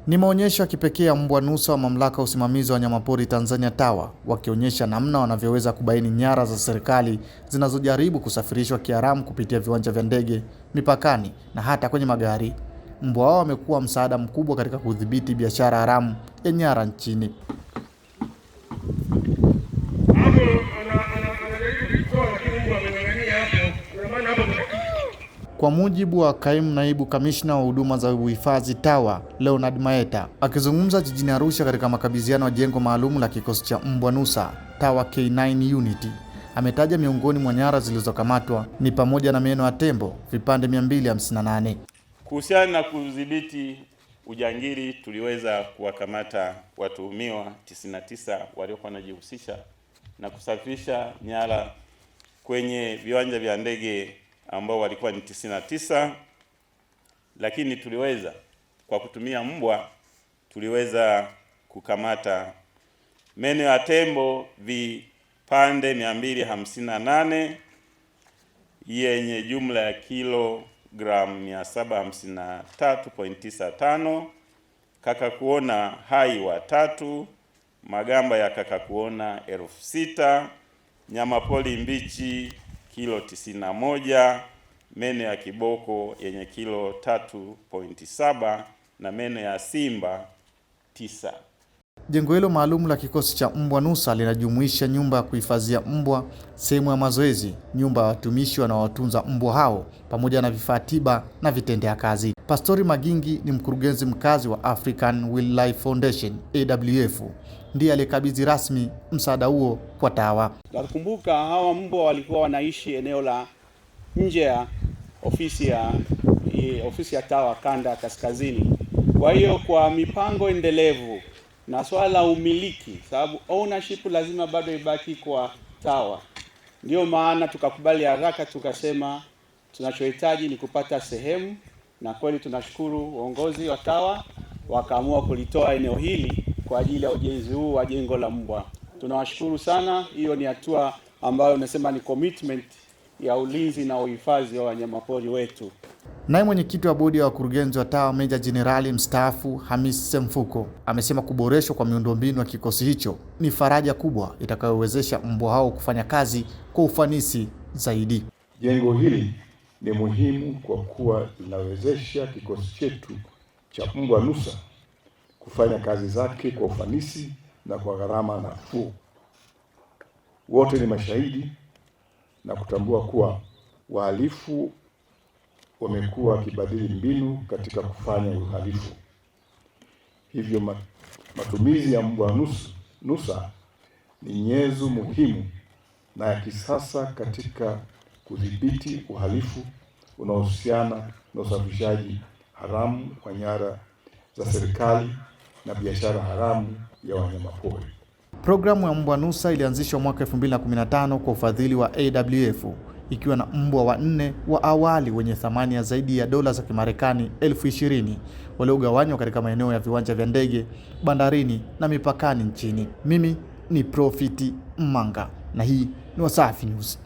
Ni maonyesho ya kipekee ya mbwa nusa wa Mamlaka ya Usimamizi wa Wanyamapori Tanzania TAWA, wakionyesha namna wanavyoweza kubaini nyara za serikali zinazojaribu kusafirishwa kiharamu kupitia viwanja vya ndege, mipakani na hata kwenye magari. Mbwa hao wamekuwa msaada mkubwa katika kudhibiti biashara haramu ya nyara nchini. Kwa mujibu wa kaimu naibu kamishna wa huduma za uhifadhi TAWA, Leonard Maeta, akizungumza jijini Arusha katika makabidhiano ya jengo maalum la kikosi cha mbwa nusa TAWA K9 Unity, ametaja miongoni mwa nyara zilizokamatwa ni pamoja na meno ya tembo vipande 258. Kuhusiana na kudhibiti ujangili, tuliweza kuwakamata watuhumiwa 99 waliokuwa wanajihusisha na kusafirisha nyara kwenye viwanja vya ndege ambao walikuwa ni 99, lakini tuliweza kwa kutumia mbwa tuliweza kukamata meno ya tembo vipande 258 yenye jumla ya kilogramu 753.95, kakakuona hai watatu, magamba ya kakakuona 6000, nyama pori mbichi kilo 91, meno ya kiboko yenye kilo 3.7 na meno ya simba 9. Jengo hilo maalum la kikosi cha mbwa nusa linajumuisha nyumba ya kuhifadhia mbwa, sehemu ya mazoezi, nyumba ya watumishi wanaowatunza mbwa hao, pamoja na vifaa tiba na vitendea kazi. Pastori Magingi ni mkurugenzi mkazi wa African Wildlife Foundation AWF, ndiye aliyekabidhi rasmi msaada huo kwa TAWA. Nakumbuka hawa mbwa walikuwa wanaishi eneo la nje ya ofisi ya TAWA kanda kaskazini. Kwa hiyo kwa mipango endelevu na swala la umiliki, sababu ownership lazima bado ibaki kwa TAWA, ndio maana tukakubali haraka tukasema tunachohitaji ni kupata sehemu, na kweli tunashukuru uongozi wa TAWA wakaamua kulitoa eneo hili kwa ajili ya ujenzi huu wa jengo la mbwa. Tunawashukuru sana. Hiyo ni hatua ambayo umesema ni commitment ya ulinzi na uhifadhi wa wanyamapori wetu. Naye mwenyekiti wa bodi ya wakurugenzi wa TAWA Meja Jenerali mstaafu Hamis Semfuko amesema kuboreshwa kwa miundombinu ya kikosi hicho ni faraja kubwa itakayowezesha mbwa hao kufanya kazi kwa ufanisi zaidi. Jengo hili ni muhimu kwa kuwa linawezesha kikosi chetu cha mbwa nusa kufanya kazi zake kwa ufanisi na kwa gharama nafuu. Wote ni mashahidi na kutambua kuwa wahalifu wamekuwa wakibadili mbinu katika kufanya uhalifu. Hivyo matumizi ya mbwa nusa ni nyenzo muhimu na ya kisasa katika kudhibiti uhalifu unaohusiana na usafirishaji haramu wa nyara za serikali na biashara haramu ya wanyamapori. Programu ya mbwa nusa ilianzishwa mwaka 2015 kwa ufadhili wa AWF, ikiwa na mbwa wanne wa awali wenye thamani ya zaidi ya dola za Kimarekani 20,000 waliogawanywa katika maeneo ya viwanja vya ndege, bandarini na mipakani nchini. Mimi ni Profiti Manga na hii ni Wasafi News.